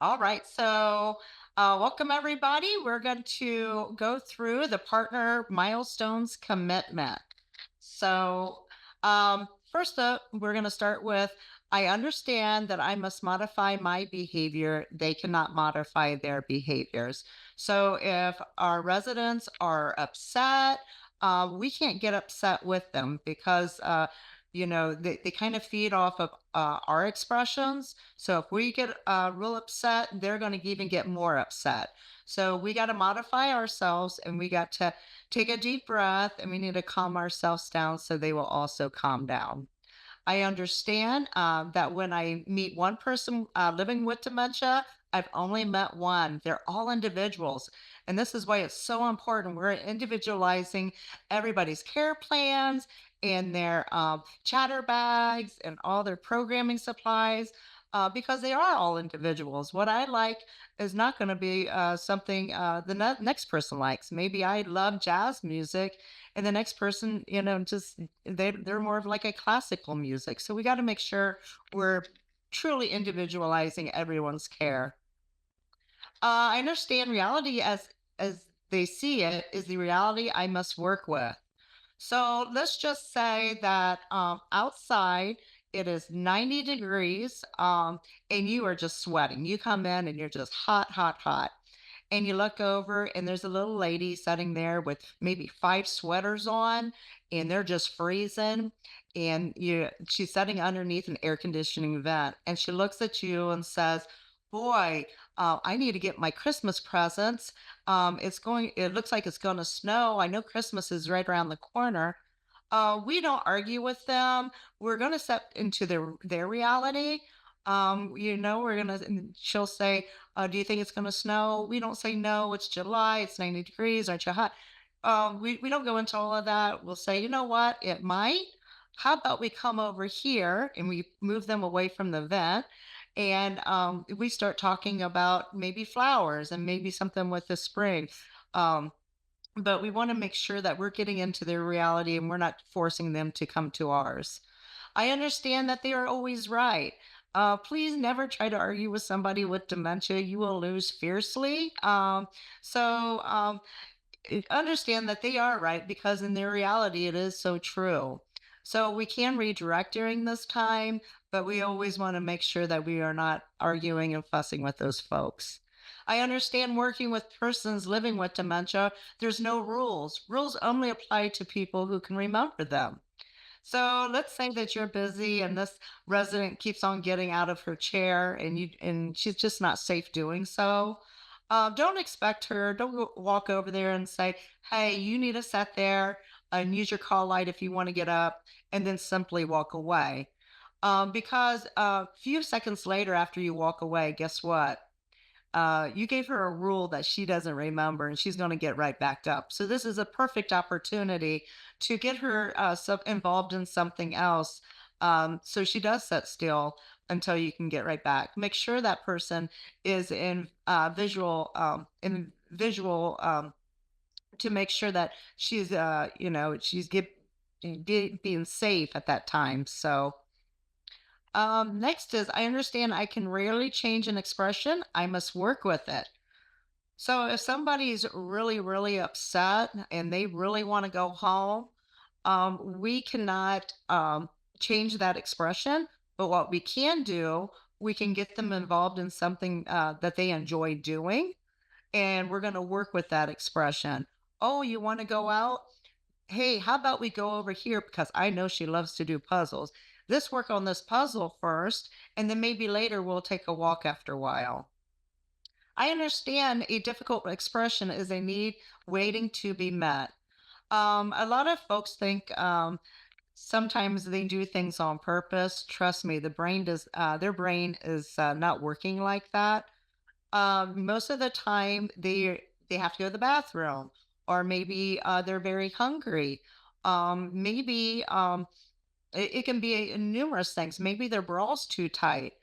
All right. Welcome everybody. We're going to go through the partner milestones commitment. So, First up, we're going to start with I understand that I must modify my behavior. They cannot modify their behaviors. So, if our residents are upset, we can't get upset with them because they kind of feed off of our expressions. So if we get real upset, they're going to even get more upset. So we got to modify ourselves and we got to take a deep breath and we need to calm ourselves down so they will also calm down. I understand that when I meet one person living with dementia, I've only met one. They're all individuals. And this is why it's so important. We're individualizing everybody's care plans and their chatter bags and all their programming supplies because they are all individuals. What I like is not going to be something the next person likes. Maybe I love jazz music and the next person, just they're more of like a classical music. So we got to make sure we're truly individualizing everyone's care. I understand reality as they see it is the reality I must work with. So let's just say that outside it is 90 degrees and you are just sweating. You come in and you're just hot, hot, hot. And you look over and there's a little lady sitting there with maybe five sweaters on and they're just freezing. And she's sitting underneath an air conditioning vent and she looks at you and says, Boy, I need to get my Christmas presents. It looks like it's going to snow. I know Christmas is right around the corner. We don't argue with them. We're going to step into their reality. And she'll say, do you think it's going to snow? We don't say no. It's July. It's 90 degrees. Aren't you hot? We don't go into all of that. We'll say, you know what? It might. How about we come over here and we move them away from the vent and we start talking about maybe flowers and maybe something with the spring. Um, but we want to make sure that we're getting into their reality and we're not forcing them to come to ours. I understand that they are always right. Please never try to argue with somebody with dementia. You will lose fiercely. Understand that they are right because in their reality, it is so true. So we can redirect during this time, but we always want to make sure that we are not arguing and fussing with those folks. I understand working with persons living with dementia, there's no rules. Rules only apply to people who can remember them. So let's say that you're busy and this resident keeps on getting out of her chair and she's just not safe doing so. Don't expect her, don't walk over there and say, hey, you need to sit there and use your call light if you want to get up, and then simply walk away. Because a few seconds later after you walk away, guess what? You gave her a rule that she doesn't remember and she's going to get right backed up. So this is a perfect opportunity to get her involved in something else. So she does sit still until you can get right back. Make sure that person is in visual to make sure that she's being safe at that time. So next is I understand I can rarely change an expression. I must work with it. So if somebody's really, really upset and they really want to go home, we cannot change that expression. But what we can do, we can get them involved in something that they enjoy doing. And we're going to work with that expression. Oh, you want to go out? Hey, how about we go over here because I know she loves to do puzzles. Let's work on this puzzle first, and then maybe later we'll take a walk after a while. I understand a difficult expression is a need waiting to be met. A lot of folks think sometimes they do things on purpose. Trust me, their brain is not working like that. Most of the time, they have to go to the bathroom, or maybe they're very hungry. Maybe it can be numerous things. Maybe their bra's too tight.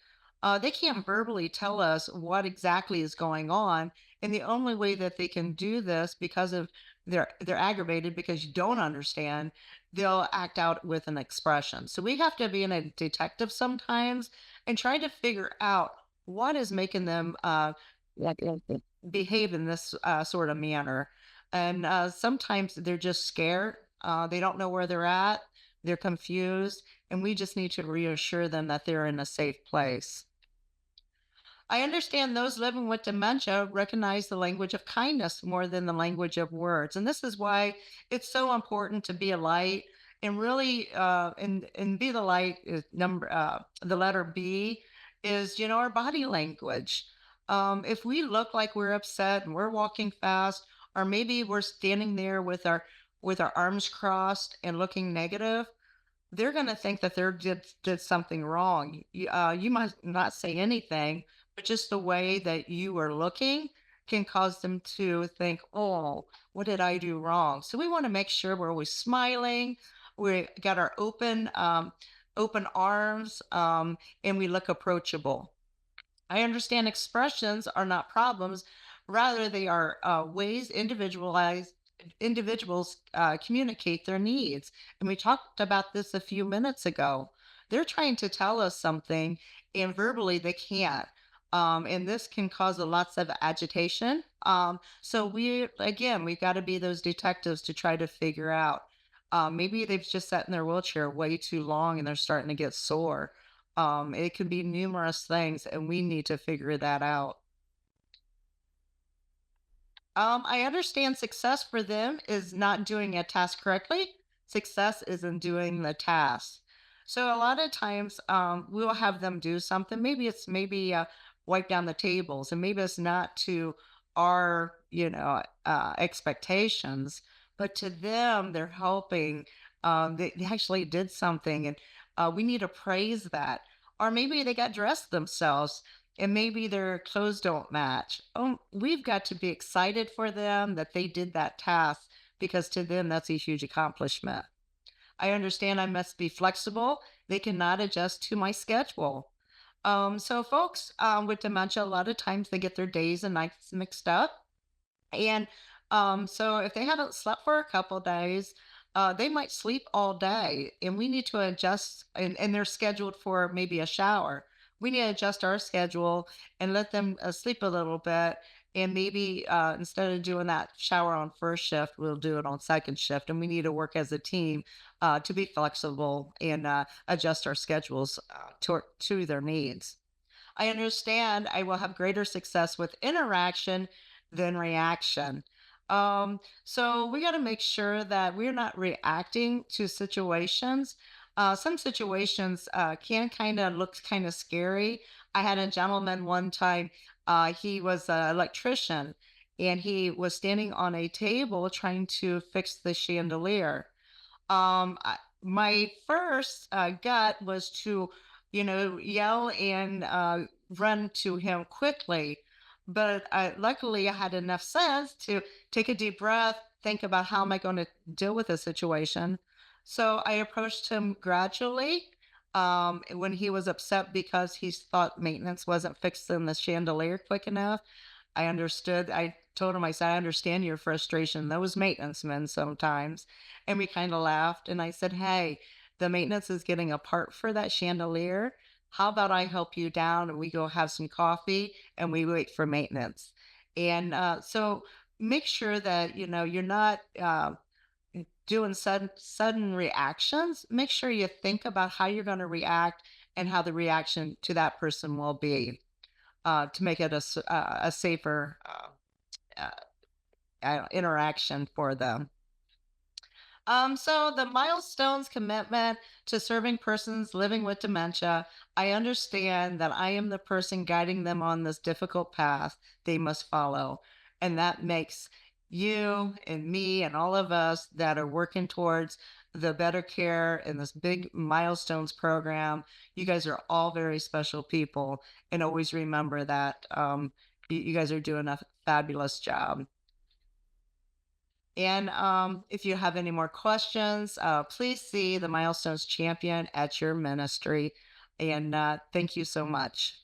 They can't verbally tell us what exactly is going on, and the only way that they can do this because of they're aggravated because you don't understand, they'll act out with an expression. So we have to be in a detective sometimes and try to figure out what is making them behave in this sort of manner. And sometimes they're just scared. They don't know where they're at. They're confused. And we just need to reassure them that they're in a safe place. I understand those living with dementia recognize the language of kindness more than the language of words. And this is why it's so important to be a light and really and be the light is the letter B is, our body language. If we look like we're upset and we're walking fast, or maybe we're standing there with our arms crossed and looking negative, they're going to think that did something wrong. You might not say anything, but just the way that you are looking can cause them to think, "Oh, what did I do wrong?" So we want to make sure we're always smiling. We got our open arms, and we look approachable. I understand expressions are not problems, rather they are ways individuals communicate their needs. And we talked about this a few minutes ago. They're trying to tell us something, and verbally they can't. And this can cause lots of agitation. So we've got to be those detectives to try to figure out. Maybe they've just sat in their wheelchair way too long and they're starting to get sore. It could be numerous things, and we need to figure that out. I understand success for them is not doing a task correctly. Success is in doing the task. So a lot of times, we'll have them do something. Maybe wipe down the tables, and maybe it's not to our expectations, but to them they're helping. They actually did something, and we need to praise that. Or maybe they got dressed themselves and maybe their clothes don't match. Oh, we've got to be excited for them that they did that task because to them that's a huge accomplishment. I understand I must be flexible. They cannot adjust to my schedule. So folks with dementia, a lot of times they get their days and nights mixed up. And so if they haven't slept for a couple days, they might sleep all day, and we need to adjust. And they're scheduled for maybe a shower. We need to adjust our schedule and let them sleep a little bit. And maybe instead of doing that shower on first shift, we'll do it on second shift. And we need to work as a team to be flexible and adjust our schedules to their needs. I understand I will have greater success with interaction than reaction. So we got to make sure that we're not reacting to situations. Some situations can kind of look kind of scary. I had a gentleman one time, he was an electrician and he was standing on a table trying to fix the chandelier. My first gut was to, yell and run to him quickly. But luckily, I had enough sense to take a deep breath, think about how am I going to deal with the situation. So I approached him gradually. When he was upset because he thought maintenance wasn't fixing the chandelier quick enough, I understood. I told him, I said, I understand your frustration. Those maintenance men sometimes. And we kind of laughed. And I said, hey, the maintenance is getting a part for that chandelier. How about I help you down and we go have some coffee and we wait for maintenance? And so make sure that, you're not doing sudden reactions. Make sure you think about how you're going to react and how the reaction to that person will be to make it a safer interaction for them. So the milestones commitment to serving persons living with dementia, I understand that I am the person guiding them on this difficult path they must follow. And that makes you and me and all of us that are working towards the better care in this big milestones program. You guys are all very special people. And always remember that you guys are doing a fabulous job. And if you have any more questions, please see the Milestones Champion at your ministry. And thank you so much.